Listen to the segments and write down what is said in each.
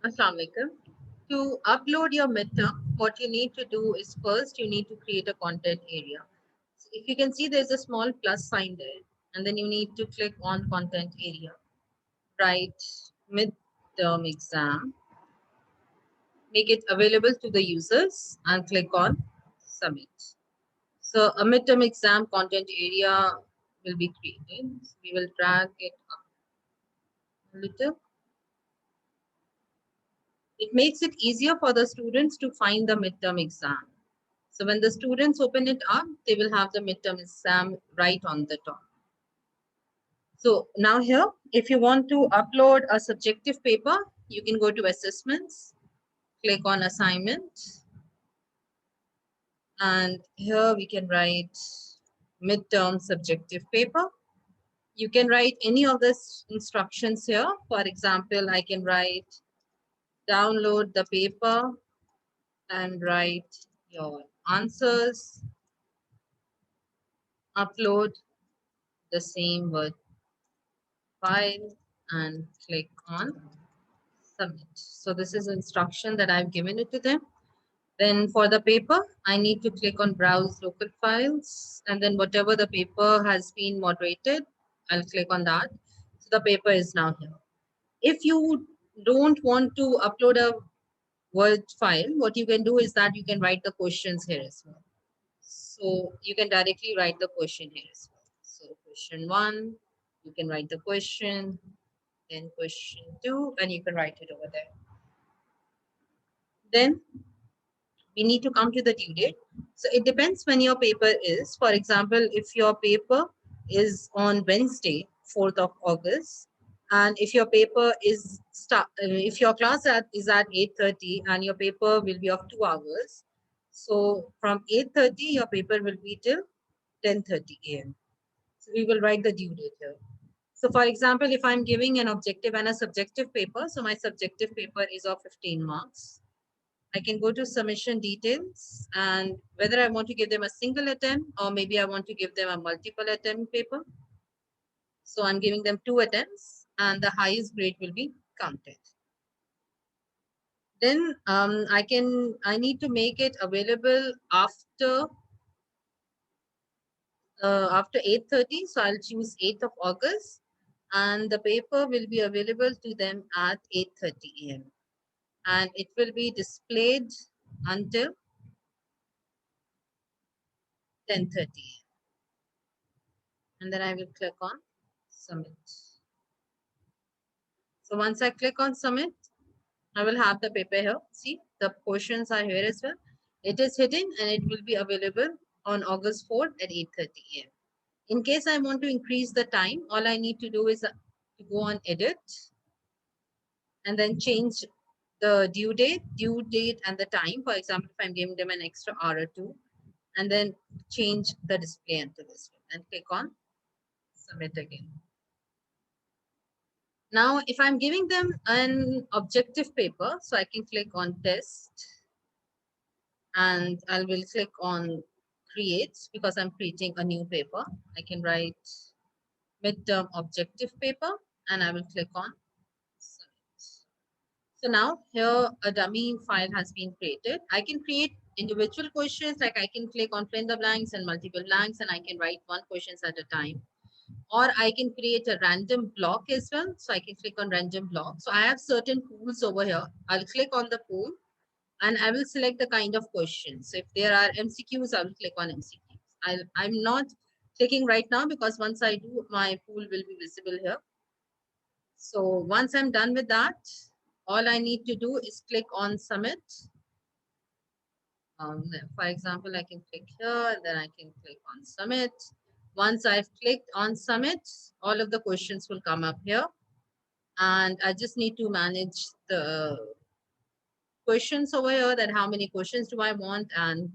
Assalamu alaikum. To upload your midterm, what you need to do is first you need to create a content area. So if you can see, there's a small plus sign there, and then you need to click on content area. Write midterm exam, make it available to the users, and click on submit. So a midterm exam content area will be created. So we will drag it up a little. It makes it easier for the students to find the midterm exam. So when the students open it up, they will have the midterm exam right on the top. So now here, if you want to upload a subjective paper, you can go to assessments, click on assignment, and here we can write midterm subjective paper. You can write any of the instructions here. For example, I can write download the paper and write your answers, upload the same Word file and click on submit. So this is instruction that I've given it to them. Then for the paper, I need to click on browse local files, and then whatever the paper has been moderated, I'll click on that. So the paper is now here. If you don't want to upload a Word file, what you can do is that you can write the questions here as well. So you can directly write the question here as well. So question 1, you can write the question, then question 2, and you can write it over there. Then we need to come to the due date. So it depends when your paper is. For example, if your paper is on Wednesday, 4th of August, and if your paper is if your class is at 8:30 and your paper will be of 2 hours, so from 8:30 your paper will be till 10:30 a.m. So we will write the due date here. So for example, if I'm giving an objective and a subjective paper, so my subjective paper is of 15 marks. I can go to submission details and whether I want to give them a single attempt or maybe I want to give them a multiple attempt paper. So I'm giving them 2 attempts and the highest grade will be counted. Then I need to make it available after 8:30. So I'll choose 8th of August and the paper will be available to them at 8:30 a.m. and it will be displayed until 10:30 a.m. and then I will click on submit. So once I click on submit, I will have the paper here. See, the questions are here as well. It is hidden and it will be available on August 4th at 8:30 a.m. In case I want to increase the time, all I need to do is to go on edit and then change the due date and the time. For example, if I'm giving them an extra hour or two, and then change the display into this one and click on submit again. Now, if I'm giving them an objective paper, so I can click on test and I will click on create because I'm creating a new paper. I can write midterm objective paper and I will click on submit. So now here a dummy file has been created. I can create individual questions like I can click on fill in the blanks and multiple blanks and I can write one questions at a time. Or I can create a random block as well. So I can click on random block. So I have certain pools over here. I'll click on the pool and I will select the kind of questions. So if there are MCQs, I will click on MCQs. I'm not clicking right now because once I do, my pool will be visible here. So once I'm done with that, all I need to do is click on submit. For example, I can click here and then I can click on submit. Once I've clicked on submit, all of the questions will come up here. And I just need to manage the questions over here, that how many questions do I want and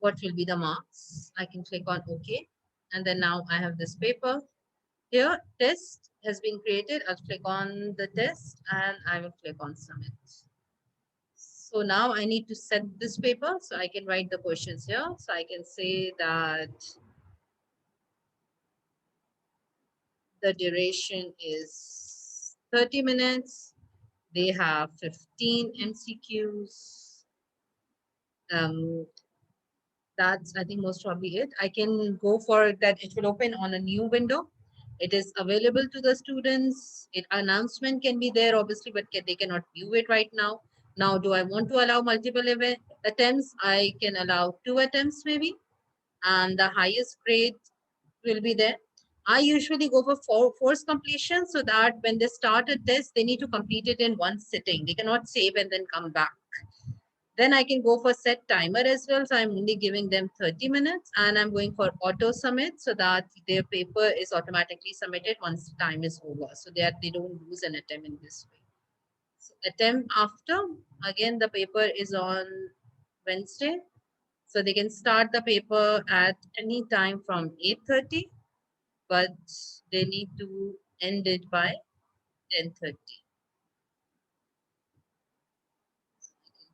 what will be the marks. I can click on OK. And then now I have this paper. Here, test has been created. I'll click on the test and I will click on submit. So now I need to set this paper so I can write the questions here. So I can say that the duration is 30 minutes. They have 15 MCQs. Um, that's, I think, most probably it. I can go for that. It will open on a new window. It is available to the students. It announcement can be there, obviously, but they cannot view it right now. Now, do I want to allow multiple attempts? I can allow 2 attempts maybe, and the highest grade will be there. I usually go for force completion so that when they start a test, they need to complete it in one sitting. They cannot save and then come back. Then I can go for set timer as well. So I'm only giving them 30 minutes and I'm going for auto submit so that their paper is automatically submitted once the time is over. So that they don't lose an attempt in this way. So attempt after, again, the paper is on Wednesday. So they can start the paper at any time from 8:30, but they need to end it by 10:30.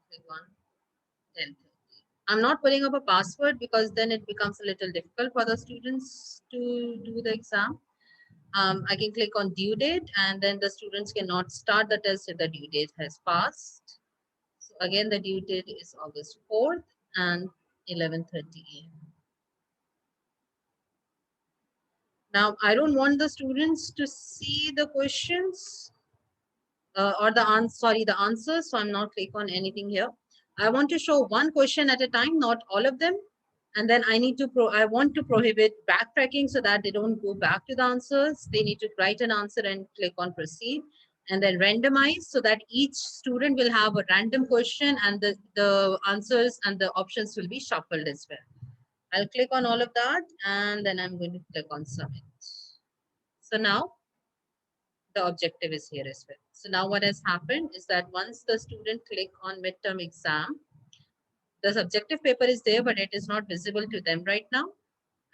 Click on 10:30. I'm not putting up a password because then it becomes a little difficult for the students to do the exam. I can click on due date and then the students cannot start the test if the due date has passed. So again, the due date is August 4th and 11:30 a.m. Now, I don't want the students to see the questions or the answer, sorry, the answers. So I'm not click on anything here. I want to show one question at a time, not all of them. And then I need to I want to prohibit backtracking so that they don't go back to the answers. They need to write an answer and click on proceed and then randomize so that each student will have a random question and the answers and the options will be shuffled as well. I'll click on all of that and then I'm going to click on submit. So now the objective is here as well. So now what has happened is that once the student click on midterm exam, the subjective paper is there, but it is not visible to them right now.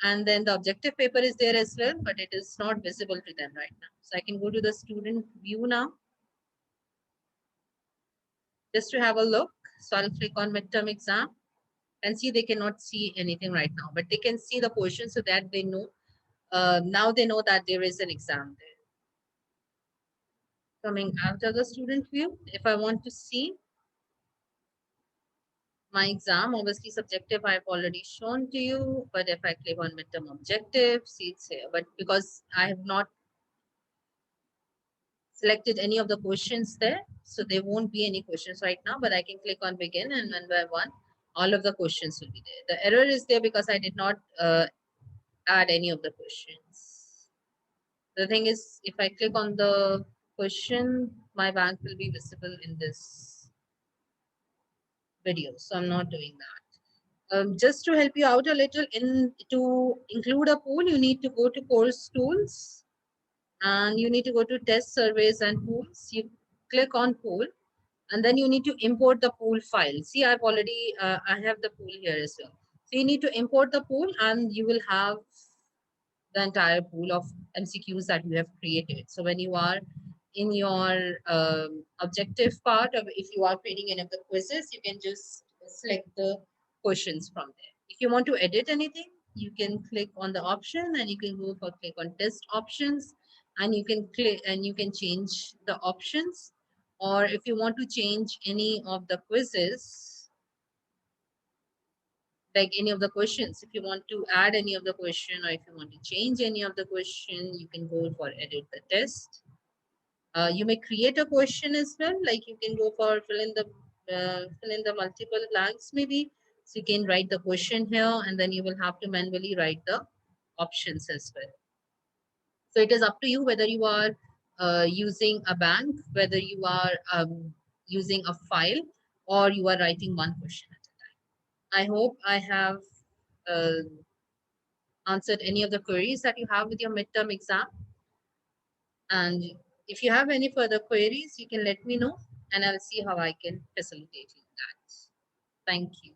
And then the objective paper is there as well, but it is not visible to them right now. So I can go to the student view now just to have a look. So I'll click on midterm exam and see they cannot see anything right now, but they can see the portion so that they know, now they know that there is an exam there. Coming out of the student view, if I want to see my exam, obviously subjective I've already shown to you, but if I click on midterm objective, see it's here. But because I have not selected any of the questions there, so there won't be any questions right now, but I can click on begin and one by one, all of the questions will be there. The error is there because I did not add any of the questions. The thing is, if I click on the question, my bank will be visible in this video, so I'm not doing that. Just to help you out a little, to include a pool, you need to go to course tools and you need to go to test surveys and pools. You click on pool and then you need to import the pool file. See, I've already, I have the pool here as well. So you need to import the pool and you will have the entire pool of MCQs that you have created. So when you are in your objective part of, if you are creating any of the quizzes, you can just select the questions from there. If you want to edit anything, you can click on the option and you can go for click on test options and you can click and you can change the options. Or if you want to change any of the quizzes, like any of the questions, if you want to add any of the question or if you want to change any of the question, you can go for edit the test. You may create a question as well, like you can go for fill in the multiple blanks maybe. So you can write the question here and then you will have to manually write the options as well. So it is up to you whether you are using a bank, whether you are using a file, or you are writing one question at a time. I hope I have uh, answered any of the queries that you have with your midterm exam. And if you have any further queries, you can let me know and I'll see how I can facilitate you that. Thank you.